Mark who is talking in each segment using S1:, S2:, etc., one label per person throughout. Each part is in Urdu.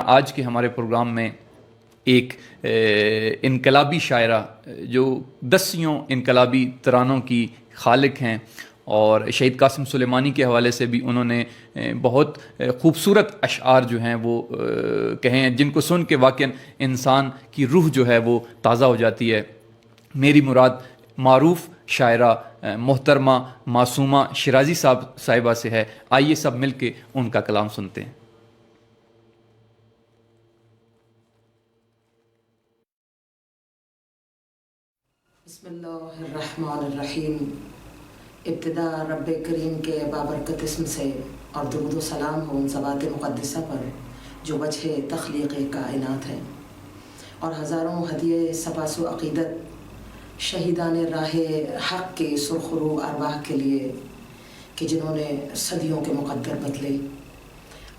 S1: آج کے ہمارے پروگرام میں ایک انقلابی شاعرہ جو دسیوں انقلابی ترانوں کی خالق ہیں اور شہید قاسم سلیمانی کے حوالے سے بھی انہوں نے بہت خوبصورت اشعار جو ہیں وہ کہے ہیں جن کو سن کے واقعا انسان کی روح جو ہے وہ تازہ ہو جاتی ہے۔ میری مراد معروف شاعرہ محترمہ معصومہ شیرازی صاحبہ سے ہے۔ آئیے سب مل کے ان کا کلام سنتے ہیں۔
S2: بسم اللہ الرحمن الرحیم۔ ابتدا رب کریم کے بابرکت اسم سے اور درود و سلام ہو ان ذوات مقدسہ پر جو وجہ تخلیق کائنات ہیں، اور ہزاروں ہدیے سپاس و عقیدت شہیدان راہ حق کے سرخرو ارواح کے لیے کہ جنہوں نے صدیوں کے مقدر بدلے۔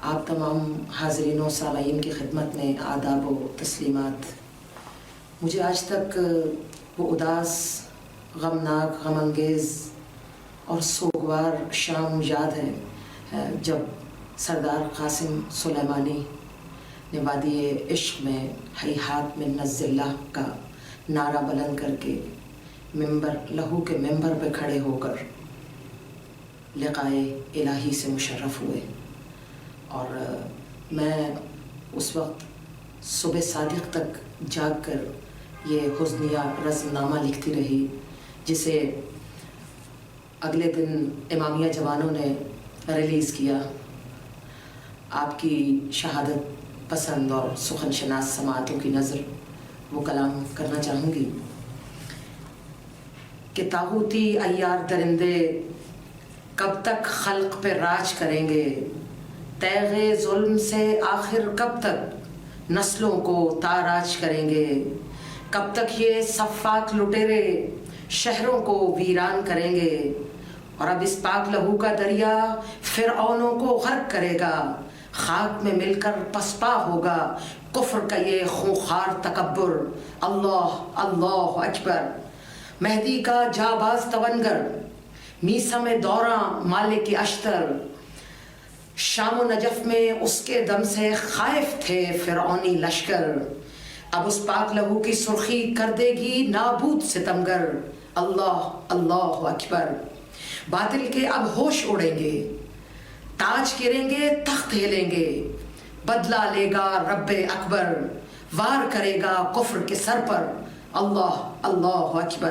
S2: آپ تمام حاضرین و سامعین کی خدمت میں آداب و تسلیمات۔ مجھے آج تک وہ اداس، غمناک، غم انگیز اور سوگوار شام یاد ہے جب سردار قاسم سلیمانی نے وادی عشق میں ہیہات من اللہ کا نعرہ بلند کر کے منبر لہو کے منبر پہ کھڑے ہو کر لقائے الہی سے مشرف ہوئے، اور میں اس وقت صبح صادق تک جاگ کر یہ حزنیہ رزم نامہ لکھتی رہی، جسے اگلے دن امامیہ جوانوں نے ریلیز کیا۔ آپ کی شہادت پسند اور سخن شناس سماعتوں کی نظر وہ کلام کرنا چاہوں گی کہ طاغوتی عیار درندے کب تک خلق پہ راج کریں گے، تیغ ظلم سے آخر کب تک نسلوں کو تاراج کریں گے، کب تک یہ صفاک لٹیرے شہروں کو ویران کریں گے، اور اب اس پاک لہو کا دریا فرعونوں کو غرق کرے گا، خاک میں مل کر پسپا ہوگا کفر کا یہ خونخوار تکبر۔ اللہ اللہ اکبر۔ مہدی کا جاباز تونگر، میسم دوراں مالک اشتر، شام و نجف میں اس کے دم سے خائف تھے فرعونی لشکر، اب اس پاک لہو کی سرخی کر دے گی نابود ستمگر۔ اللہ اللہ اکبر۔ باطل کے اب ہوش اڑیں گے، تاج گریں گے، تخت ہلیں گے، بدلہ لے گا رب اکبر، وار کرے گا کفر کے سر پر۔ اللہ اللہ اکبر۔